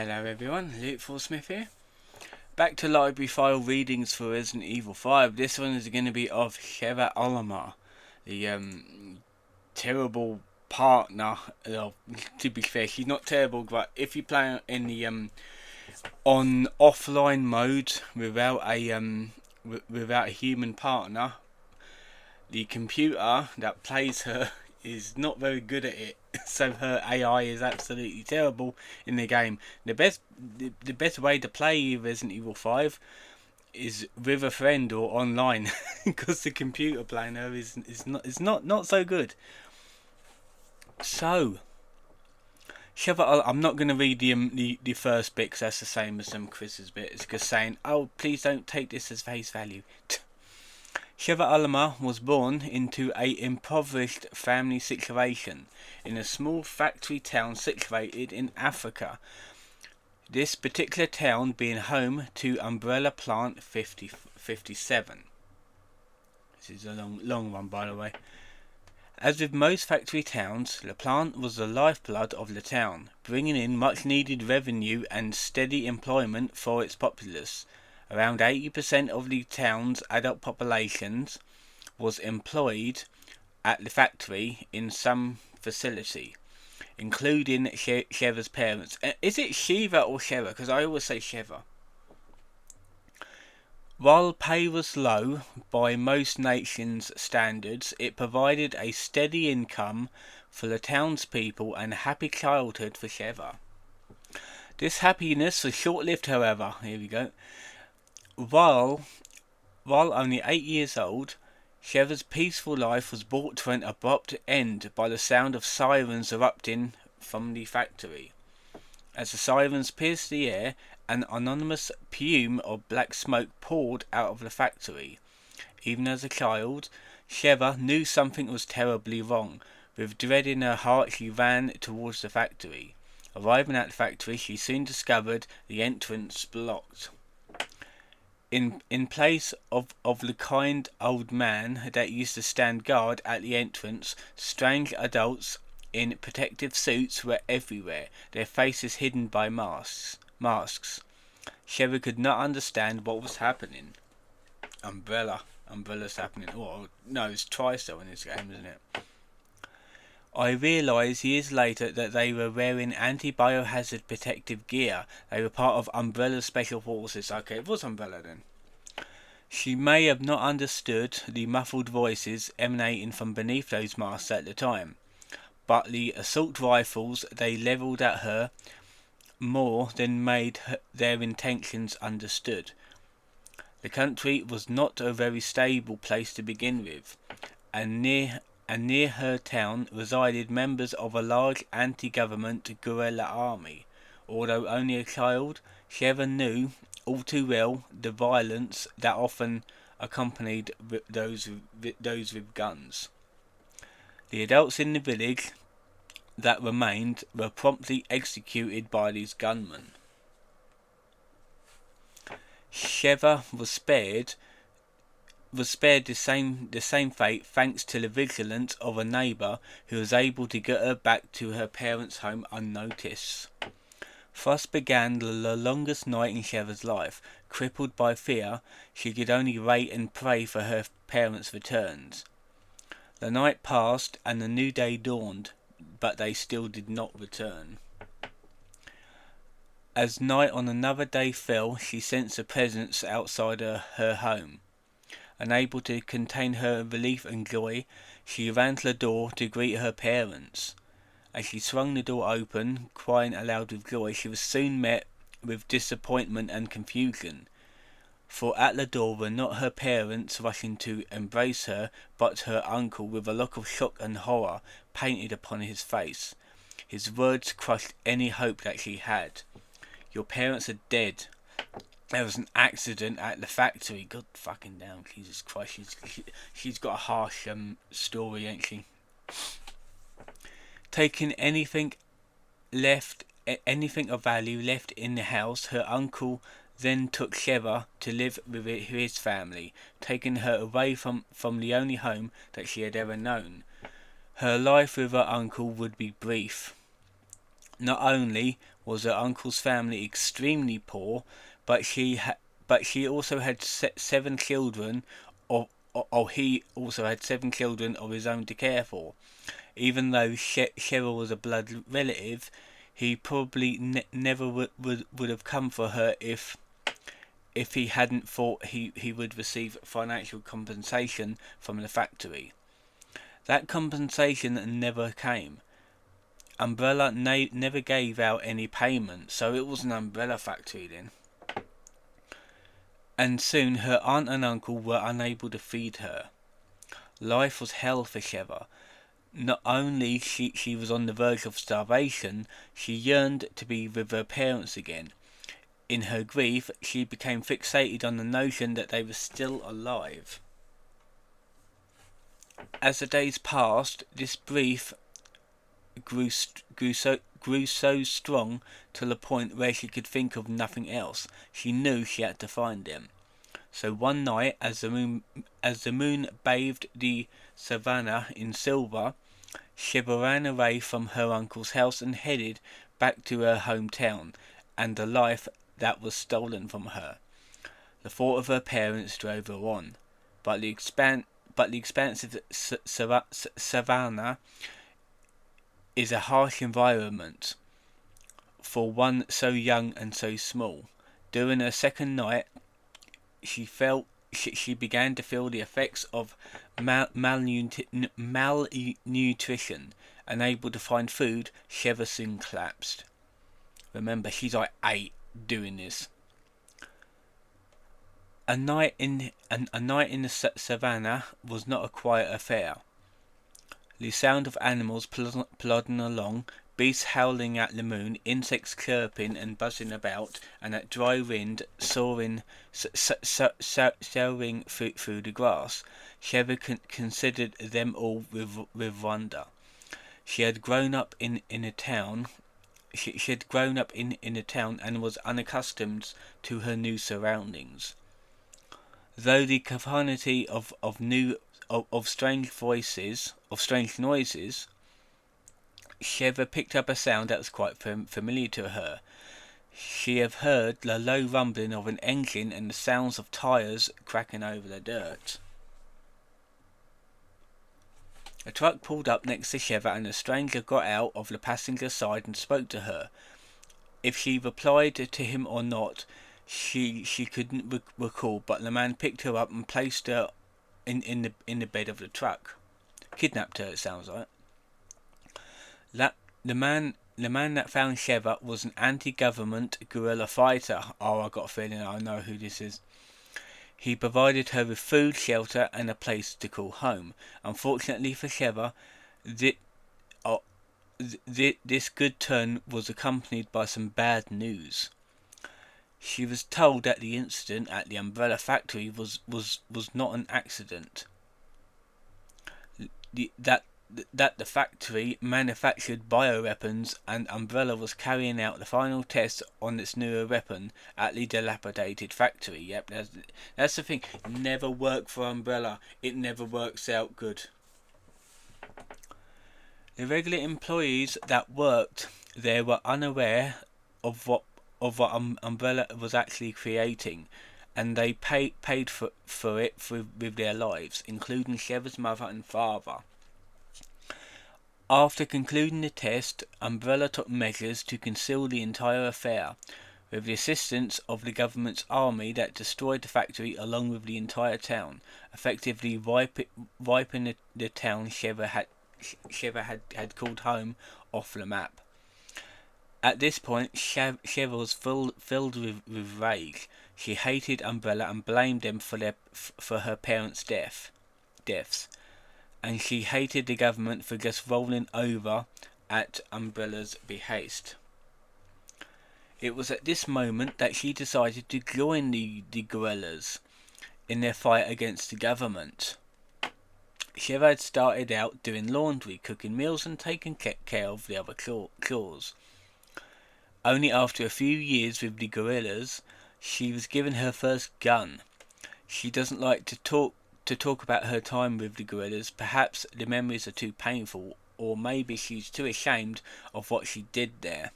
Hello everyone, Luke Smith here. Back to library file readings for Resident Evil 5. This one is going to be of Sheva Alomar, the terrible partner. To be fair, she's not terrible, but if you play in the on offline mode without a human partner, the computer that plays her is not very good at it. So her AI is absolutely terrible in the game. The best way to play Resident Evil 5 is with a friend or online, because the computer playing her is not so good. So I'm not going to read the first bit, because that's the same as Chris's bit. It's just saying, oh, please don't take this as face value. Sheva Alomar was born into an impoverished family situation in a small factory town situated in Africa. This particular town being home to Umbrella Plant 57. This is a long one, by the way. As with most factory towns, the plant was the lifeblood of the town, bringing in much needed revenue and steady employment for its populace. Around 80% of the town's adult population was employed at the factory in some facility, including Sheva's parents. Is it Sheva or Sheva? Because I always say Sheva. While pay was low by most nations' standards, it provided a steady income for the townspeople and a happy childhood for Sheva. This happiness was short-lived, however. Here we go. While only 8 years old, Sheva's peaceful life was brought to an abrupt end by the sound of sirens erupting from the factory. As the sirens pierced the air, an anonymous plume of black smoke poured out of the factory. Even as a child, Sheva knew something was terribly wrong. With dread in her heart, she ran towards the factory. Arriving at the factory, she soon discovered the entrance blocked. In place of the kind old man that used to stand guard at the entrance, strange adults in protective suits were everywhere, their faces hidden by masks. Sheva could not understand what was happening. Umbrella's happening. Oh, no, it's TriStar in this game, isn't it? I realised years later that they were wearing anti-biohazard protective gear. They were part of Umbrella's special forces. Okay, it was Umbrella then. She may have not understood the muffled voices emanating from beneath those masks at the time, but the assault rifles they levelled at her more than made their intentions understood. The country was not a very stable place to begin with, and near her town resided members of a large anti-government guerrilla army. Although only a child, Sheva knew all too well the violence that often accompanied those with guns. The adults in the village that remained were promptly executed by these gunmen. Sheva was spared the same fate thanks to the vigilance of a neighbour who was able to get her back to her parents' home unnoticed. Thus began the longest night in Sheva's life. Crippled by fear, she could only wait and pray for her parents' returns. The night passed and the new day dawned, but they still did not return. As night on another day fell, she sensed a presence outside her home. Unable to contain her relief and joy, she ran to the door to greet her parents. As she swung the door open, crying aloud with joy, she was soon met with disappointment and confusion. For at the door were not her parents rushing to embrace her, but her uncle, with a look of shock and horror painted upon his face. His words crushed any hope that she had. "Your parents are dead. There was an accident at the factory." God fucking damn, Jesus Christ, she's got a harsh story, ain't she? Taking anything of value left in the house, her uncle then took Sheva to live with his family, taking her away from the only home that she had ever known. Her life with her uncle would be brief. Not only was her uncle's family extremely poor, but she also had 7 children, or he also had 7 children of his own to care for. Even though Sheva was a blood relative, he probably never would have come for her if he hadn't thought he would receive financial compensation from the factory. That compensation never came. Umbrella never gave out any payment, so it was an umbrella factory then. And soon her aunt and uncle were unable to feed her. Life was hell for Sheva. Not only she was on the verge of starvation, she yearned to be with her parents again. In her grief, she became fixated on the notion that they were still alive. As the days passed, this grief grew so strong to the point where she could think of nothing else. She knew she had to find them. So one night, as the moon bathed the savannah in silver, Sheva ran away from her uncle's house and headed back to her hometown and the life that was stolen from her. The thought of her parents drove her on, but the expansive savannah is a harsh environment for one so young and so small. During her second night, she began to feel the effects of malnutrition. Unable to find food, Sheva soon collapsed. Remember, she's like 8 doing this. A night in the savannah was not a quiet affair. The sound of animals plodding along, beasts howling at the moon, insects chirping and buzzing about, and that dry wind soaring through the grass. Sheva considered them all with wonder. She had grown up in a town. She had grown up in a town and was unaccustomed to her new surroundings. Though the cacophony of strange noises, Sheva picked up a sound that was quite familiar to her. She had heard the low rumbling of an engine and the sounds of tires cracking over the dirt. A truck pulled up next to Sheva and a stranger got out of the passenger side and spoke to her. If she replied to him or not, she couldn't recall, but the man picked her up and placed her in the bed of the truck. Kidnapped her, it sounds like. The man that found Sheva was an anti-government guerrilla fighter. Oh, I got a feeling I know who this is. He provided her with food, shelter, and a place to call home. Unfortunately for Sheva, this good turn was accompanied by some bad news. She was told that the incident at the umbrella factory was not an accident. That the factory manufactured bioweapons and Umbrella was carrying out the final tests on its newer weapon at the dilapidated factory. Yep, that's the thing. Never work for Umbrella. It never works out good. The regular employees that worked there were unaware of what Umbrella was actually creating, and they paid for it with their lives, including Sheva's mother and father. After concluding the test, Umbrella took measures to conceal the entire affair, with the assistance of the government's army that destroyed the factory along with the entire town, effectively wiping the town Sheva had called home off the map. At this point, Sheva was filled with rage. She hated Umbrella and blamed them for her parents' deaths. And she hated the government for just rolling over at Umbrella's behest. It was at this moment that she decided to join the guerrillas in their fight against the government. Sheva had started out doing laundry, cooking meals and taking care of the other chores. Only after a few years with the guerrillas, she was given her first gun. She doesn't like to talk about her time with the guerrillas. Perhaps the memories are too painful, or maybe she's too ashamed of what she did there.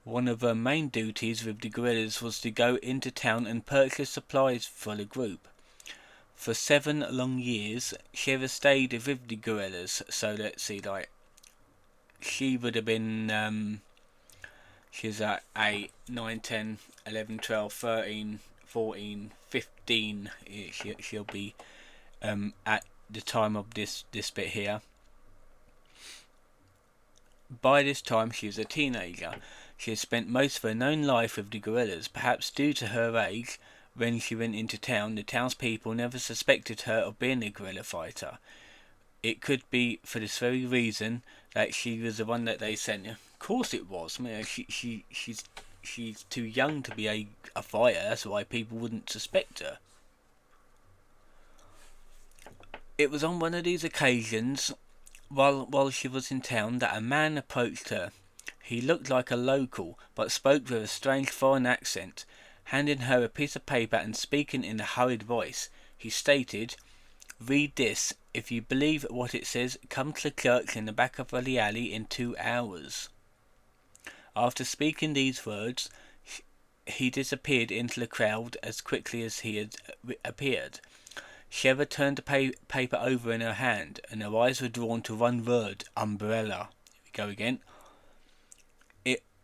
One of her main duties with the guerrillas was to go into town and purchase supplies for the group. For 7 long years, Sheva stayed with the guerrillas. So let's see, like, she would have been, she's at 8, 9, 10, 11, 12, 13, 14, 15. She'll be at the time of this bit here. By this time she was a teenager. She had spent most of her known life with the guerrillas. Perhaps due to her age, when she went into town, the townspeople never suspected her of being a guerrilla fighter. It could be for this very reason that she was the one that they sent. Of course it was. I mean, she's too young to be a fighter. That's why people wouldn't suspect her. It was on one of these occasions, while she was in town, that a man approached her. He looked like a local, but spoke with a strange foreign accent. Handing her a piece of paper and speaking in a hurried voice, he stated, "Read this. If you believe what it says, come to the church in the back of the alley in 2 hours." After speaking these words, he disappeared into the crowd as quickly as he had appeared. Sheva turned the paper over in her hand, and her eyes were drawn to one word: umbrella. Here we go again.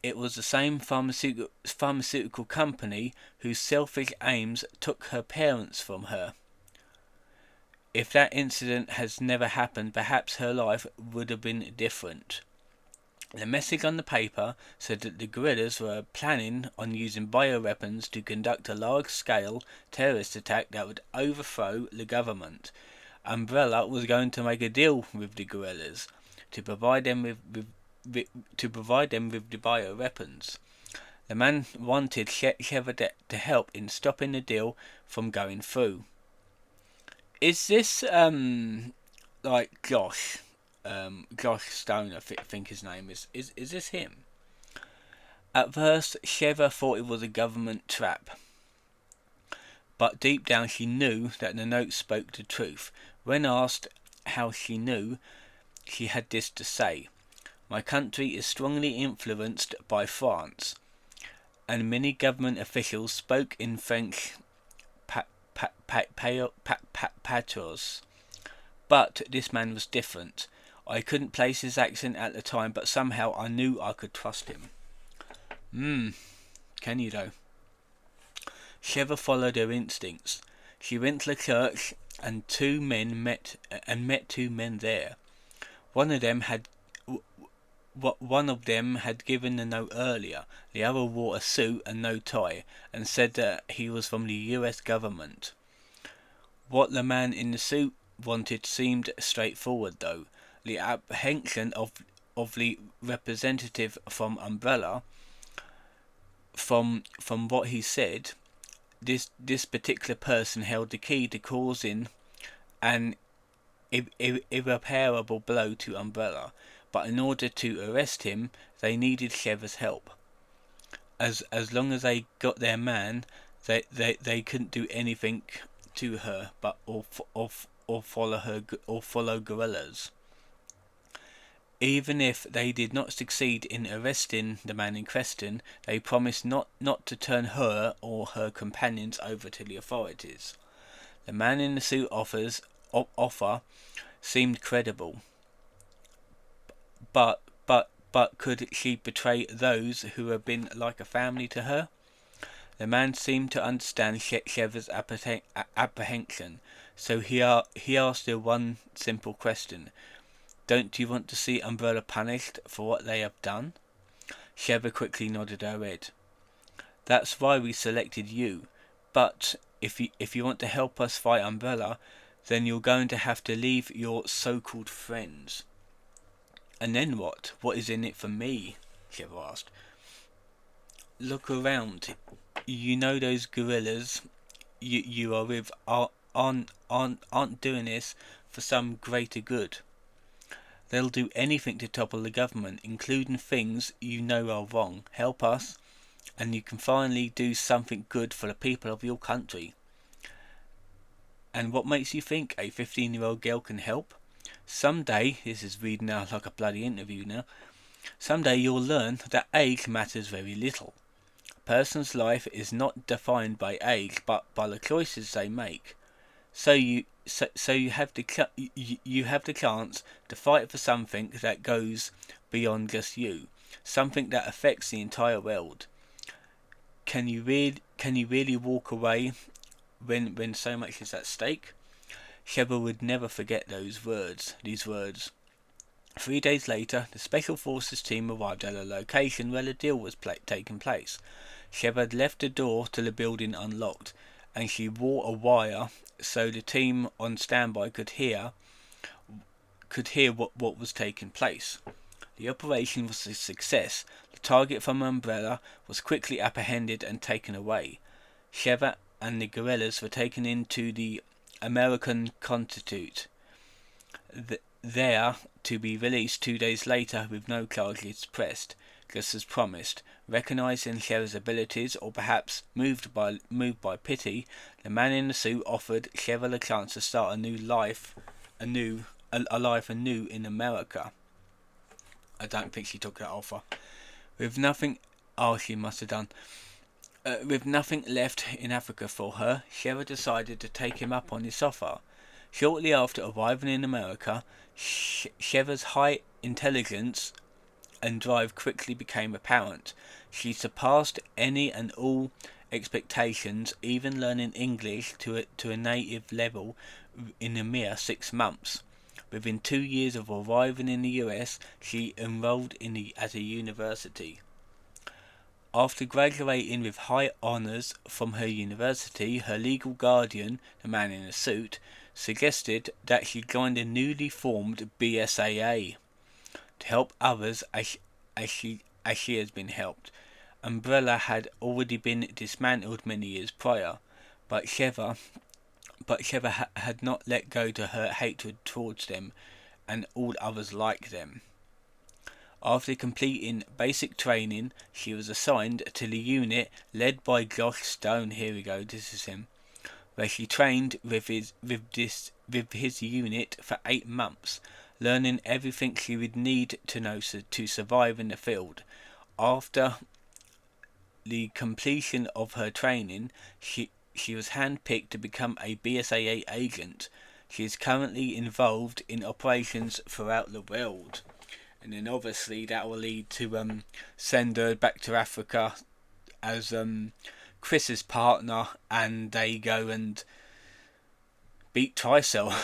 It was the same pharmaceutical company whose selfish aims took her parents from her. If that incident has never happened, perhaps her life would have been different. The message on the paper said that the guerrillas were planning on using bioweapons to conduct a large-scale terrorist attack that would overthrow the government. Umbrella was going to make a deal with the guerrillas to provide them with the bioweapons. The man wanted Sheva to help in stopping the deal from going through. Is this like Josh? Josh Stone, I think his name is. Is this him? At first, Sheva thought it was a government trap, but deep down she knew that the note spoke the truth. When asked how she knew, she had this to say: "My country is strongly influenced by France, and many government officials spoke in French patros. But this man was different. I couldn't place his accent at the time, but somehow I knew I could trust him." Can you though? Sheva followed her instincts. She went to the church and met two men there. One of them had given the note earlier. The other wore a suit and no tie, and said that he was from the US government. What the man in the suit wanted seemed straightforward, though. The apprehension of the representative from Umbrella, from what he said, this particular person held the key to causing an irreparable blow to Umbrella, but in order to arrest him, they needed Sheva's help. As long as they got their man, they couldn't do anything to her, but or follow guerrillas. Even if they did not succeed in arresting the man in question, they promised not to turn her or her companions over to the authorities. The man in the suit offer seemed credible, but could she betray those who had been like a family to her? The man seemed to understand Sheva's apprehension, so he asked her one simple question: "Don't you want to see Umbrella punished for what they have done?" Sheva quickly nodded her head. "That's why we selected you. But if you want to help us fight Umbrella, then you're going to have to leave your so-called friends." "And then what? What is in it for me?" Sheva asked. "Look around. You know those guerrillas you are with aren't doing this for some greater good. They'll do anything to topple the government, including things you know are wrong. Help us, and you can finally do something good for the people of your country." "And what makes you think a 15-year-old girl can help?" "Someday," this is reading out like a bloody interview now, Someday you'll learn that age matters very little. A person's life is not defined by age, but by the choices they make. So you have you have the chance to fight for something that goes beyond just you, something that affects the entire world. Can you really walk away when so much is at stake? Sheva would never forget these words. 3 days later, the Special Forces team arrived at a location where the deal was taking place. Sheva had left the door to the building unlocked, and she wore a wire so the team on standby could hear what was taking place. The operation was a success. The target from Umbrella was quickly apprehended and taken away. Sheva and the guerrillas were taken into the American Constitute, there to be released 2 days later with no charges pressed, just as promised. Recognizing Sheva's abilities, or perhaps moved by pity, the man in the suit offered Sheva the chance to start a life anew in America. I don't think she took that offer. With nothing, oh, she must have done. With nothing left in Africa for her, Sheva decided to take him up on his offer. Shortly after arriving in America, Sheva's high intelligence and drive quickly became apparent. She surpassed any and all expectations, even learning English to a native level in a mere 6 months. Within 2 years of arriving in the US, she enrolled at a university. After graduating with high honours from her university, her legal guardian, the man in a suit, suggested that she join the newly formed BSAA to help others as she has been helped. Umbrella had already been dismantled many years prior, but Sheva had not let go to her hatred towards them and all others like them. After completing basic training, she was assigned to the unit led by Josh Stone. Here we go, this is him, where she trained with his unit for 8 months, learning everything she would need to know to survive in the field. After the completion of her training, she was handpicked to become a BSAA agent. She is currently involved in operations throughout the world. And then obviously that will lead to send her back to Africa as Chris's partner, and they go and beat Tricell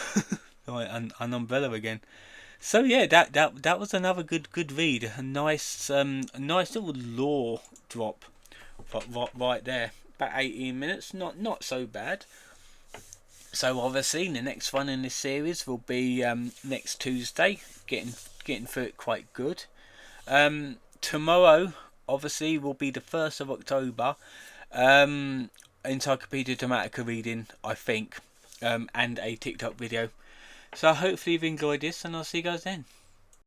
an Umbrella again. So yeah, that was another good read. A nice little lore drop right there. About 18 minutes, not so bad. So obviously the next one in this series will be next Tuesday. Getting through it quite good. Tomorrow obviously will be the 1st of October. Encyclopedia Dramatica reading, I think, and a TikTok video. So hopefully you've enjoyed this, and I'll see you guys then.